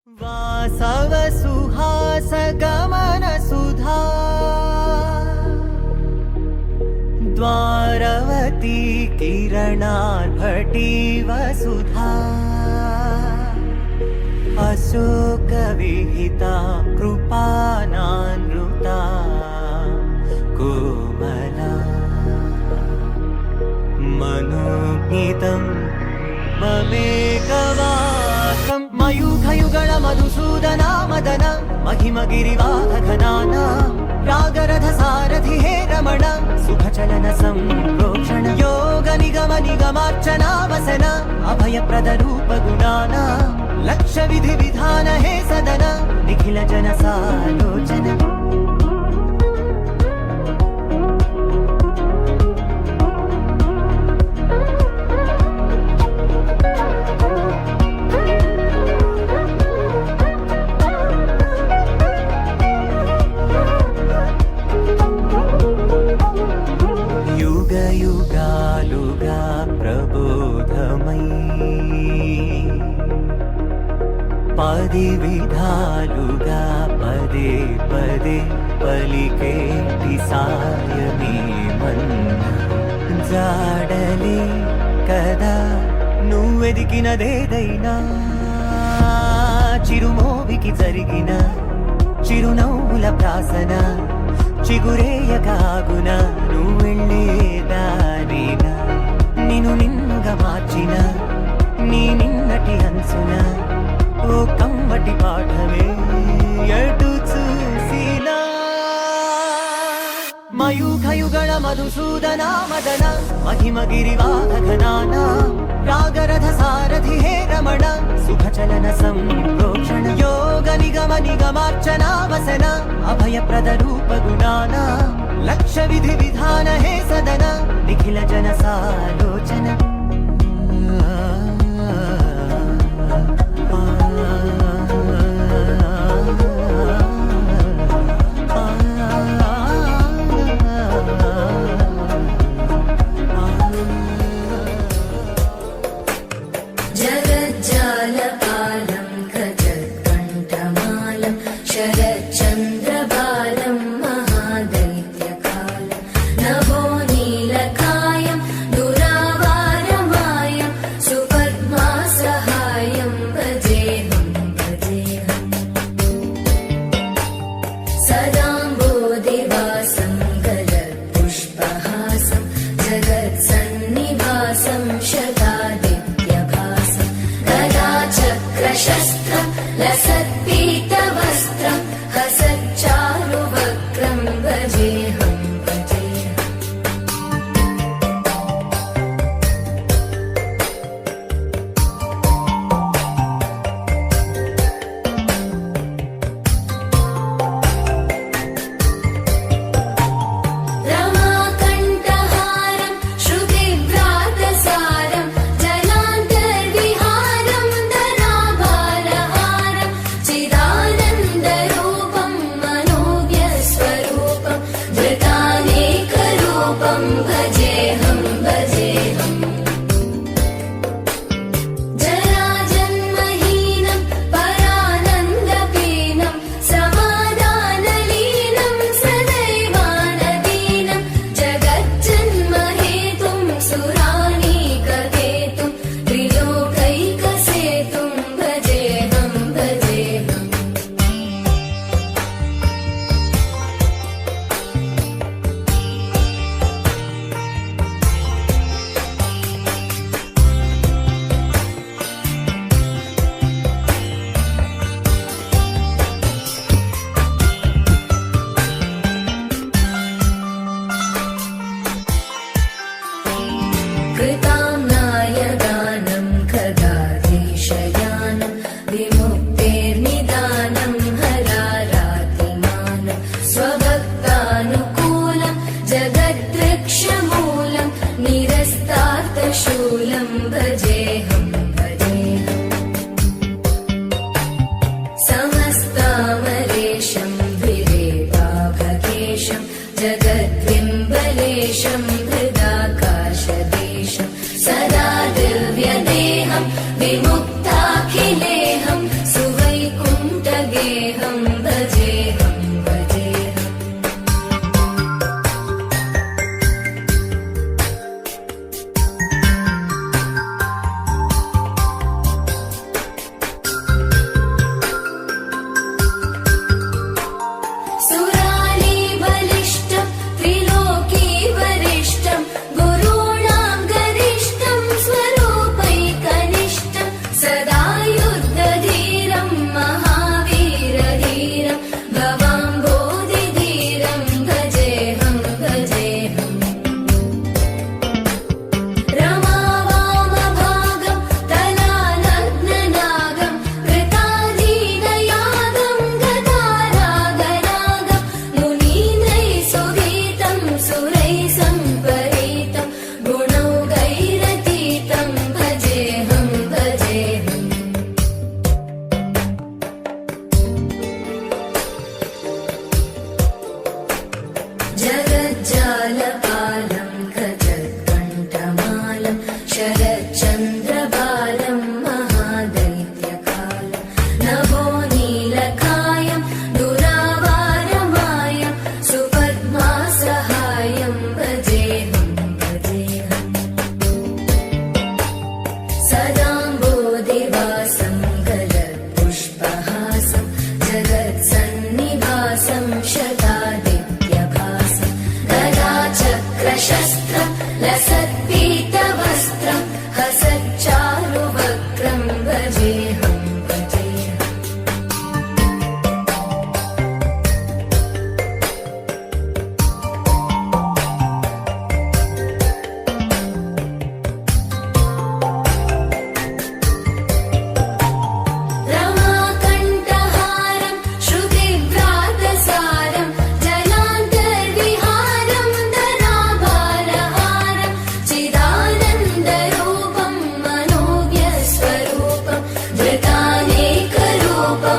वासव सुहास गमन सुधा द्वारवती किरणार्भटी वसुधा अशोक विहिता कृपानानृता कोमला मनोज्ञितं ममेकवाकं मयूखयुगल मधुसूदना मदन महिमगिरिवाहघनाना रागरथ सारथि हे रमण सुखचलन संप्रोक्षण योग निगम निगमार्चना वसन अभयप्रद रूप गुणाना लक्ष्य विधि विधान हे सदन निखिल जन सालोचन युग युगालुगा प्रबोधमयी पदि विधालुगा पदे पदे पलिकेटि सायमे मन्न जाडले कदा నువ్వెదికినదేదైనా చిరుమోవికి జరిగిన చిరునవ్వుల ప్రాసన చిగురేయకాగున నువ్వెళ్ళేదానేనా నిన్ను నిన్నుగా మార్చిన నీ నిన్నటి అంచున ఓ కమ్మటి పాఠమే ఎటు చూసినా మయూఖయుగళ మధుసూదన మదన महिमगिरिवाहघनाना रागरथ सारथि हे रमण सुखचलन संप्रोक्षण योग निगम निगमार्चना वसन अभयप्रद रूप गुणाना लक्ष्य विधि विधान हे सदन निखिल जन सालोचन जगज्जालपालं गजत्कण्ठमालं शरच्चन्द्रबालं महादैत्यकालं नभो नीलकायं दुरावारमायं सुपद्मासहायं भजेऽहं सदाम्बोधिवासं गलत्पुष्पहासं जगत्सन्निवासं शतादित्यभासं गदाचक्रशस्त्रं लसत्पीतवस्त्रं हसच्चारुवक्त्रं भजेऽहं रमाकण्ठहारं श्रुतिव्रातसारं जलान्तर्विहारं धनाभारहारं चिदानन्दविग्रहं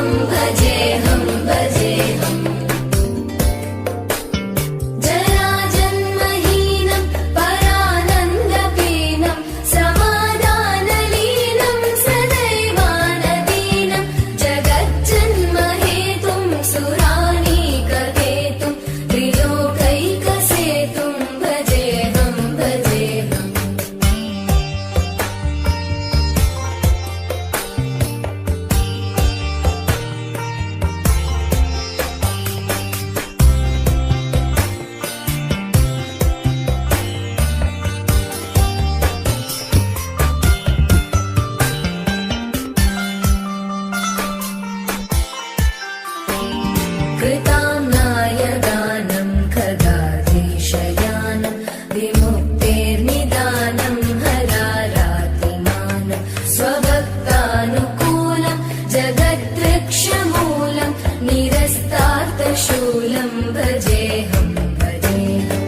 भजेऽहं भजेऽहम् जराजन्महीनं परानन्दपीनं समाधानलीनं सदैवानदीनं जगज्जन्महेतुं सुरानीकहेतुं त्रिलोकैकसेतुं भजेऽहं भजेऽहम् कृताम्नाय गानं खगाधीशयानं विमुक्तेर्निदानं हरारातिमानं स्वभक्तानुकूलं जगद्वृक्षमूलं निरस्तार्थशूलं भजेऽहं भजेऽहम्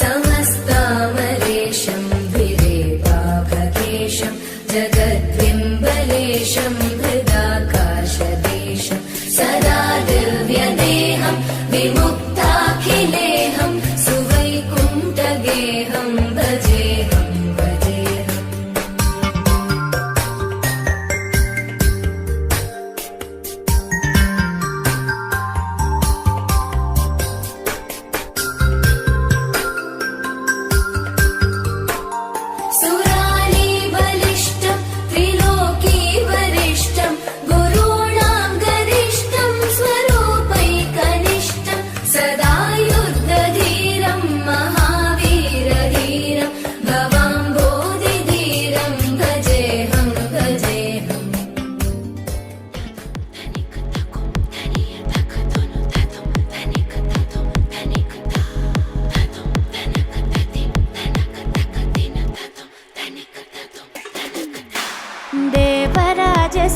समस्तामरेशं विरेवाभकेशं जगद्विम्बलेशं हृदाकाशदेशं सदा दिव्यदेहं विमुक्ताखिलेहं सुवैकुण्ठगेहं भजेऽहं भजेऽहम् सुराली बलिष्ठं त्रिलोकी वरिष्ठं गुरूणां गरिष्ठं स्वरूपैकनिष्ठं सदा युद्धधीरं महावीरधीरं भवाम्बोधिधीरं भजेऽहं भजेऽहम्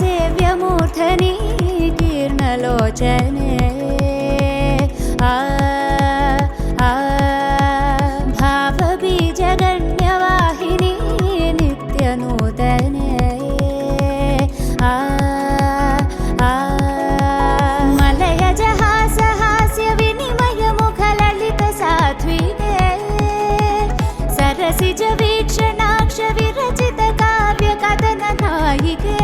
देवराजसेव्यमूर्धनि कीर्णलोचने भावबीजगण्यवाहिनी नित्यनूतने मलयजहासहास्यविनिमयमुखललितसात्विके सरसिजवीक्षणाक्ष विरचित काव्यकथननायिके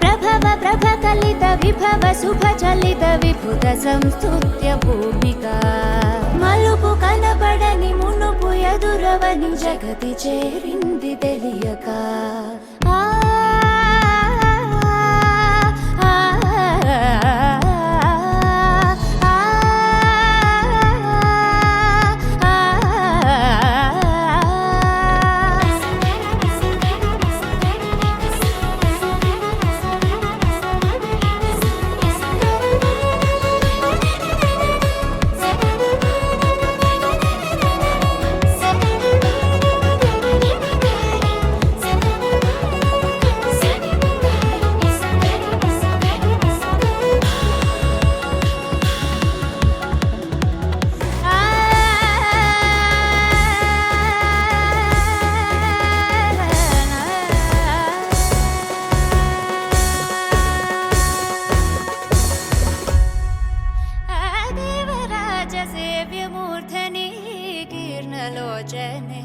प्रभव प्रभकलित विभव शुभचलित विभुत संस्तुत्य भूमिका మలుపు కనబడని మునుపు ఎదురవని జగతి చేరింది తెలియక ఆ ఆ देवराजसेव्यमूर्धनि कीर्णलोचने